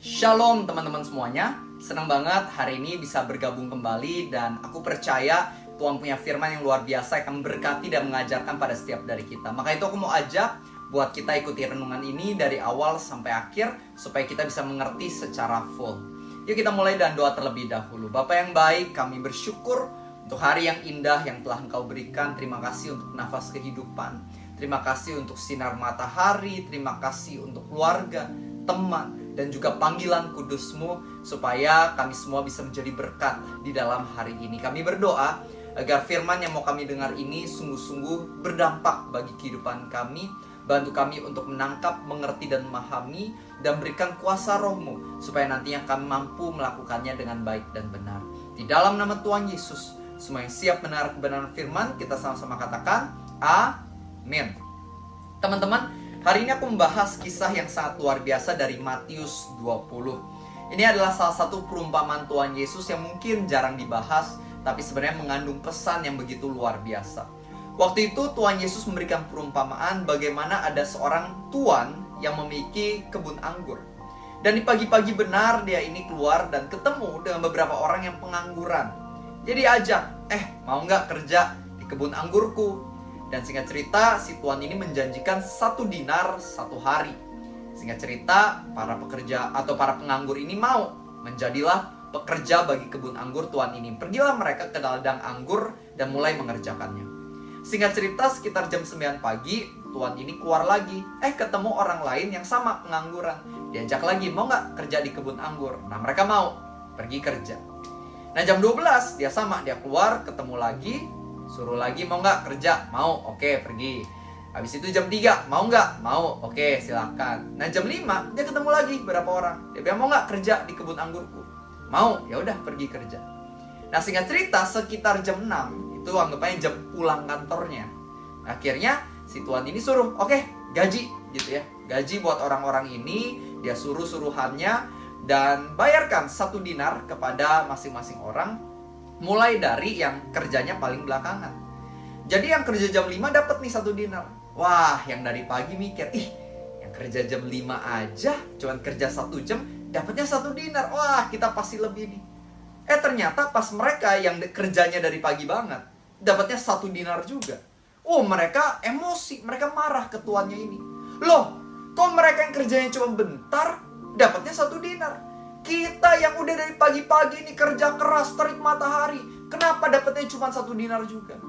Shalom teman-teman semuanya. Senang banget hari ini bisa bergabung kembali. Dan aku percaya Tuhan punya firman yang luar biasa akan memberkati dan mengajarkan pada setiap dari kita. Maka itu aku mau ajak buat kita ikuti renungan ini dari awal sampai akhir, supaya kita bisa mengerti secara full. Yuk kita mulai dan doa terlebih dahulu. Bapa yang baik, kami bersyukur untuk hari yang indah yang telah Engkau berikan. Terima kasih untuk nafas kehidupan. Terima kasih untuk sinar matahari. Terima kasih untuk keluarga, teman, dan juga panggilan kudus-Mu, supaya kami semua bisa menjadi berkat di dalam hari ini. Kami berdoa agar firman yang mau kami dengar ini sungguh-sungguh berdampak bagi kehidupan kami. Bantu kami untuk menangkap, mengerti, dan memahami, dan berikan kuasa Roh-Mu, supaya nantinya kami mampu melakukannya dengan baik dan benar. Di dalam nama Tuhan Yesus, semua yang siap mendengar kebenaran firman, kita sama-sama katakan amin. Teman-teman, hari ini aku membahas kisah yang sangat luar biasa dari Matius 20. Ini adalah salah satu perumpamaan Tuhan Yesus yang mungkin jarang dibahas, tapi sebenarnya mengandung pesan yang begitu luar biasa. Waktu itu Tuhan Yesus memberikan perumpamaan bagaimana ada seorang tuan yang memiliki kebun anggur. Dan di pagi-pagi benar dia ini keluar dan ketemu dengan beberapa orang yang pengangguran. Jadi ajak, mau nggak kerja di kebun anggurku? Dan singkat cerita, si tuan ini menjanjikan 1 dinar 1 hari. Singkat cerita, para pekerja atau para penganggur ini mau. Menjadilah pekerja bagi kebun anggur tuan ini. Pergilah mereka ke ladang anggur dan mulai mengerjakannya. Singkat cerita, sekitar jam 9 pagi, tuan ini keluar lagi. Ketemu orang lain yang sama pengangguran. Diajak lagi, mau nggak kerja di kebun anggur? Nah, mereka mau. Pergi kerja. Nah, jam 12, dia keluar, ketemu lagi. Suruh lagi, mau nggak kerja? Mau, oke, pergi. Habis itu jam 3, mau nggak? Mau, oke, silakan. Nah, jam 5, dia ketemu lagi beberapa orang. Dia bilang, mau nggak kerja di kebun anggurku? Mau, ya udah pergi kerja. Nah, singkat cerita, sekitar jam 6, itu anggapannya jam pulang kantornya. Akhirnya, si tuan ini suruh, oke, gaji, gitu ya. Gaji buat orang-orang ini, dia suruh suruhannya, dan bayarkan 1 dinar kepada masing-masing orang, mulai dari yang kerjanya paling belakangan. Jadi yang kerja jam 5 dapat nih 1 dinar. Wah, yang dari pagi mikir, yang kerja jam 5 aja, cuman kerja 1 jam, dapatnya 1 dinar. Wah, kita pasti lebih nih. Ternyata pas mereka yang kerjanya dari pagi banget, dapatnya 1 dinar juga. Mereka emosi, mereka marah ke tuannya ini. Loh, kok mereka yang kerjanya cuma bentar, dapatnya 1 dinar? Kita yang udah dari pagi-pagi ini kerja keras, terik matahari, kenapa dapatnya cuma 1 dinar juga?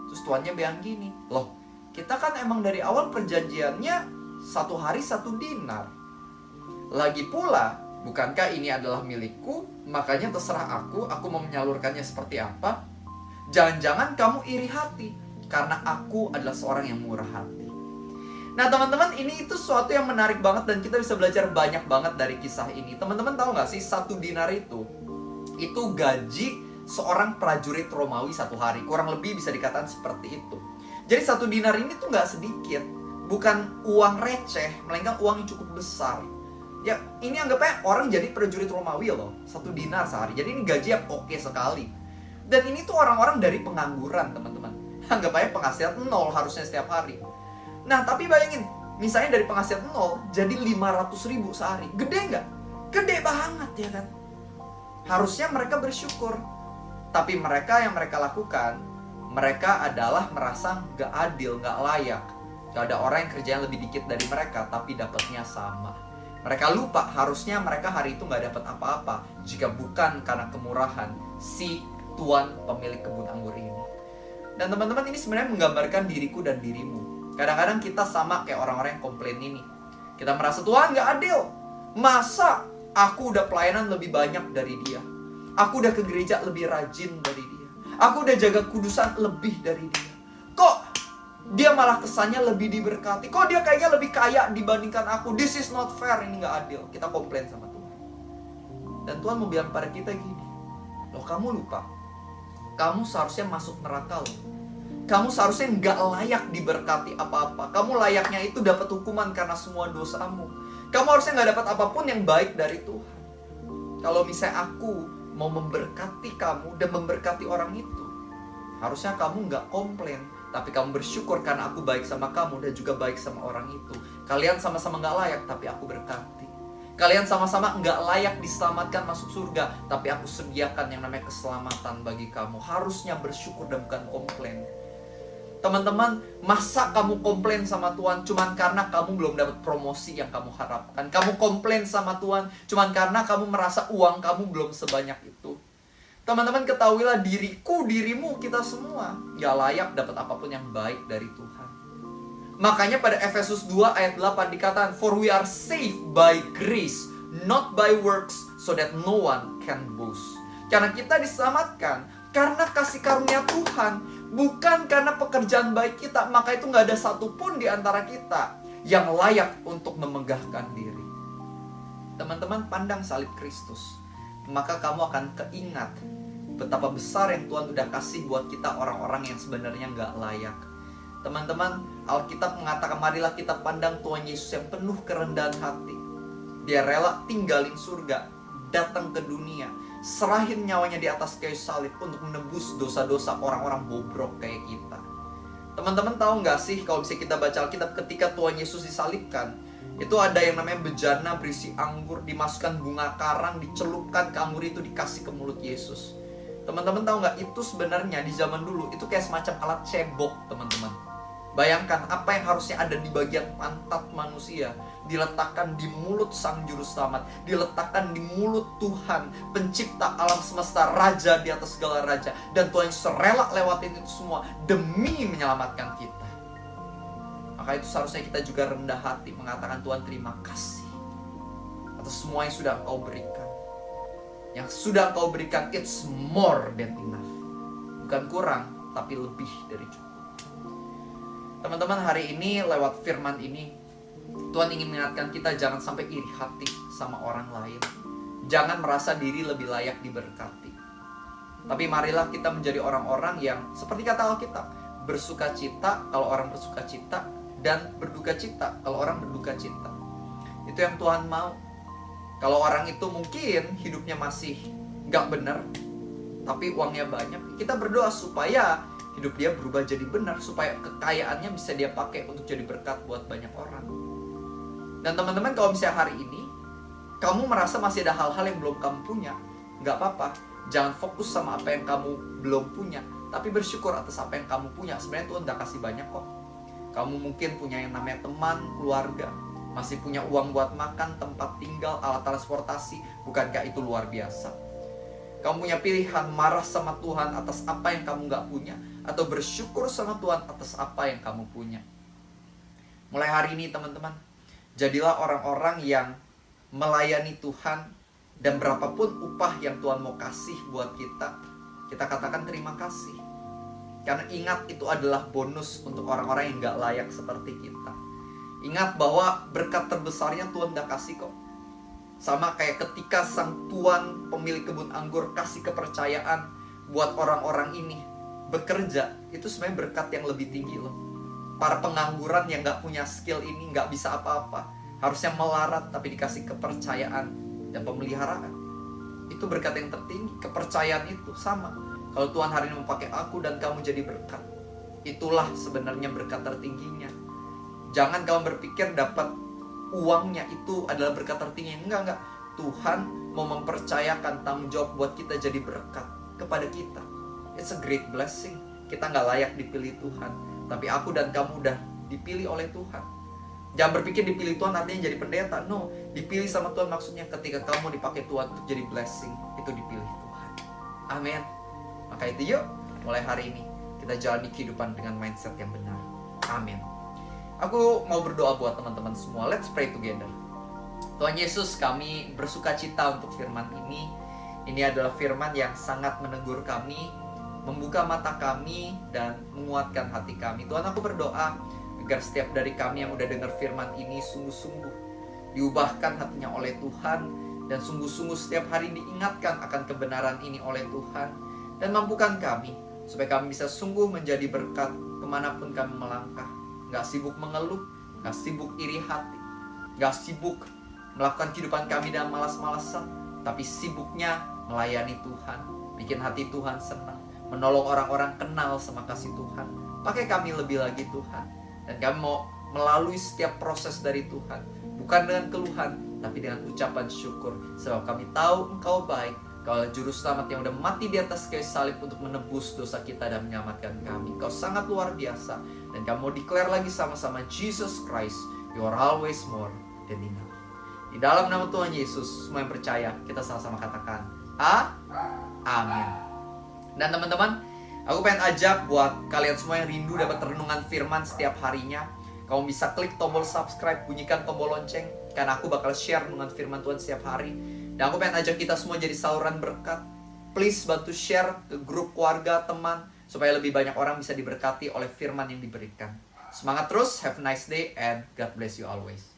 Terus tuannya bilang gini, loh, kita kan emang dari awal perjanjiannya 1 hari 1 dinar. Lagi pula, bukankah ini adalah milikku, makanya terserah aku mau menyalurkannya seperti apa? Jangan-jangan kamu iri hati, karena aku adalah seorang yang murah hati. Nah teman-teman, ini itu sesuatu yang menarik banget dan kita bisa belajar banyak banget dari kisah ini. Teman-teman tahu nggak sih, 1 dinar itu gaji seorang prajurit Romawi 1 hari. Kurang lebih bisa dikatakan seperti itu. Jadi 1 dinar ini tuh nggak sedikit. Bukan uang receh, melainkan uang yang cukup besar. Ya, ini anggapnya orang jadi prajurit Romawi loh, 1 dinar sehari. Jadi ini gaji yang oke sekali. Dan ini tuh orang-orang dari pengangguran, teman-teman. Anggap aja penghasilan 0 harusnya setiap hari. Nah, tapi bayangin, misalnya dari penghasilan 0 jadi 500.000 sehari. Gede nggak? Gede banget ya kan? Harusnya mereka bersyukur. Tapi mereka yang mereka lakukan, mereka adalah merasa nggak adil, nggak layak. Gak ada orang yang kerjanya lebih dikit dari mereka, tapi dapatnya sama. Mereka lupa, harusnya mereka hari itu nggak dapat apa-apa jika bukan karena kemurahan si tuan pemilik kebun anggur ini. Dan teman-teman, ini sebenarnya menggambarkan diriku dan dirimu. Kadang-kadang kita sama kayak orang-orang yang komplain ini. Kita merasa Tuhan gak adil. Masa aku udah pelayanan lebih banyak dari dia? Aku udah ke gereja lebih rajin dari dia. Aku udah jaga kudusan lebih dari dia. Kok dia malah kesannya lebih diberkati? Kok dia kayaknya lebih kaya dibandingkan aku? This is not fair, ini gak adil. Kita komplain sama Tuhan. Dan Tuhan mau bilang pada kita gini, loh, kamu lupa, kamu seharusnya masuk neraka loh. Kamu seharusnya nggak layak diberkati apa-apa. Kamu layaknya itu dapat hukuman karena semua dosamu. Kamu harusnya nggak dapat apapun yang baik dari Tuhan. Kalau misalnya aku mau memberkati kamu dan memberkati orang itu, harusnya kamu nggak komplain, tapi kamu bersyukur karena aku baik sama kamu dan juga baik sama orang itu. Kalian sama-sama nggak layak, tapi aku berkati. Kalian sama-sama nggak layak diselamatkan masuk surga, tapi aku sediakan yang namanya keselamatan bagi kamu. Harusnya bersyukur dan bukan komplain. Teman-teman, masa kamu komplain sama Tuhan cuman karena kamu belum dapat promosi yang kamu harapkan? Kamu komplain sama Tuhan cuman karena kamu merasa uang kamu belum sebanyak itu? Teman-teman, ketahuilah dirimu, kita semua nggak layak dapat apapun yang baik dari Tuhan. Makanya pada Efesus 2 ayat 8 dikatakan, "For we are saved by grace, not by works, so that no one can boast." Karena kita diselamatkan karena kasih karunia Tuhan, bukan karena pekerjaan baik kita. Maka itu nggak ada satupun di antara kita yang layak untuk memegahkan diri. Teman-teman, pandang salib Kristus, maka kamu akan keingat betapa besar yang Tuhan udah kasih buat kita, orang-orang yang sebenarnya nggak layak. Teman-teman, Alkitab mengatakan, marilah kita pandang Tuhan Yesus yang penuh kerendahan hati. Dia rela tinggalin surga, datang ke dunia, serahin nyawanya di atas kayu salib untuk menebus dosa-dosa orang-orang bobrok kayak kita. Teman-teman tahu nggak sih, kalau bisa kita baca Alkitab, ketika Tuhan Yesus disalibkan, itu ada yang namanya bejana berisi anggur, dimasukkan bunga karang, dicelupkan ke anggur itu, dikasih ke mulut Yesus. Teman-teman tahu nggak, itu sebenarnya di zaman dulu itu kayak semacam alat cebok, teman-teman. Bayangkan apa yang harusnya ada di bagian pantat manusia diletakkan di mulut Sang Juru Selamat, diletakkan di mulut Tuhan, pencipta alam semesta, raja di atas segala raja. Dan Tuhan Yesus rela lewatin itu semua demi menyelamatkan kita. Maka itu seharusnya kita juga rendah hati mengatakan, Tuhan terima kasih atas semua yang sudah Engkau berikan. Yang sudah Engkau berikan, it's more than enough. Bukan kurang, tapi lebih dari cukup. Teman-teman, hari ini lewat firman ini Tuhan ingin mengingatkan kita jangan sampai iri hati sama orang lain. Jangan merasa diri lebih layak diberkati. Tapi marilah kita menjadi orang-orang yang seperti kata Alkitab, bersuka cita kalau orang bersuka cita, dan berduka cita kalau orang berduka cita. Itu yang Tuhan mau. Kalau orang itu mungkin hidupnya masih gak benar, tapi uangnya banyak, kita berdoa supaya hidup dia berubah jadi benar, supaya kekayaannya bisa dia pakai untuk jadi berkat buat banyak orang. Dan teman-teman, kalau misalnya hari ini kamu merasa masih ada hal-hal yang belum kamu punya, gak apa-apa. Jangan fokus sama apa yang kamu belum punya, tapi bersyukur atas apa yang kamu punya. Sebenarnya Tuhan udah kasih banyak kok. Kamu mungkin punya yang namanya teman, keluarga, masih punya uang buat makan, tempat tinggal, alat transportasi. Bukankah itu luar biasa? Kamu punya pilihan marah sama Tuhan atas apa yang kamu gak punya, atau bersyukur sama Tuhan atas apa yang kamu punya. Mulai hari ini teman-teman, jadilah orang-orang yang melayani Tuhan. Dan berapapun upah yang Tuhan mau kasih buat kita, kita katakan terima kasih. Karena ingat, itu adalah bonus untuk orang-orang yang gak layak seperti kita. Ingat bahwa berkat terbesarnya Tuhan udah kasih kok. Sama kayak ketika sang tuan pemilik kebun anggur kasih kepercayaan buat orang-orang ini bekerja, itu sebenarnya berkat yang lebih tinggi loh. Para pengangguran yang gak punya skill ini, gak bisa apa-apa, harusnya melarat tapi dikasih kepercayaan dan pemeliharaan. Itu berkat yang tertinggi. Kepercayaan itu sama. Kalau Tuhan hari ini memakai aku dan kamu jadi berkat, itulah sebenarnya berkat tertingginya. Jangan kamu berpikir dapat uangnya itu adalah berkat tertinggi. Enggak. Tuhan mau mempercayakan tanggung jawab buat kita jadi berkat kepada kita. It's a great blessing. Kita gak layak dipilih Tuhan, tapi aku dan kamu udah dipilih oleh Tuhan. Jangan berpikir dipilih Tuhan artinya jadi pendeta. No, dipilih sama Tuhan maksudnya ketika kamu dipakai Tuhan untuk jadi blessing, itu dipilih Tuhan. Amin. Maka itu yuk, mulai hari ini kita jalani kehidupan dengan mindset yang benar. Amin. Aku mau berdoa buat teman-teman semua. Let's pray together. Tuhan Yesus, kami bersuka cita untuk firman ini. Ini adalah firman yang sangat menegur kami, membuka mata kami, dan menguatkan hati kami. Tuhan, aku berdoa agar setiap dari kami yang udah dengar firman ini sungguh-sungguh diubahkan hatinya oleh Tuhan, dan sungguh-sungguh setiap hari diingatkan akan kebenaran ini oleh Tuhan, dan mampukan kami supaya kami bisa sungguh menjadi berkat kemanapun kami melangkah. Gak sibuk mengeluh, gak sibuk iri hati, gak sibuk melakukan kehidupan kami dengan malas-malasan, tapi sibuknya melayani Tuhan, bikin hati Tuhan senang, menolong orang-orang kenal sama kasih Tuhan. Pakai kami lebih lagi Tuhan. Dan kami mau melalui setiap proses dari Tuhan, bukan dengan keluhan, tapi dengan ucapan syukur. Sebab kami tahu Engkau baik, Engkau adalah Juru Selamat yang udah mati di atas kayu salib untuk menebus dosa kita dan menyelamatkan kami. Engkau sangat luar biasa. Dan kami mau declare lagi sama-sama, Jesus Christ, you are always more than enough. Di dalam nama Tuhan Yesus, semua yang percaya, kita sama-sama katakan, amin. Dan teman-teman, aku pengen ajak buat kalian semua yang rindu dapat renungan firman setiap harinya, kamu bisa klik tombol subscribe, bunyikan tombol lonceng, karena aku bakal share renungan firman Tuhan setiap hari. Dan aku pengen ajak kita semua jadi saluran berkat. Please bantu share ke grup keluarga, teman, supaya lebih banyak orang bisa diberkati oleh firman yang diberikan. Semangat terus, have a nice day, and God bless you always.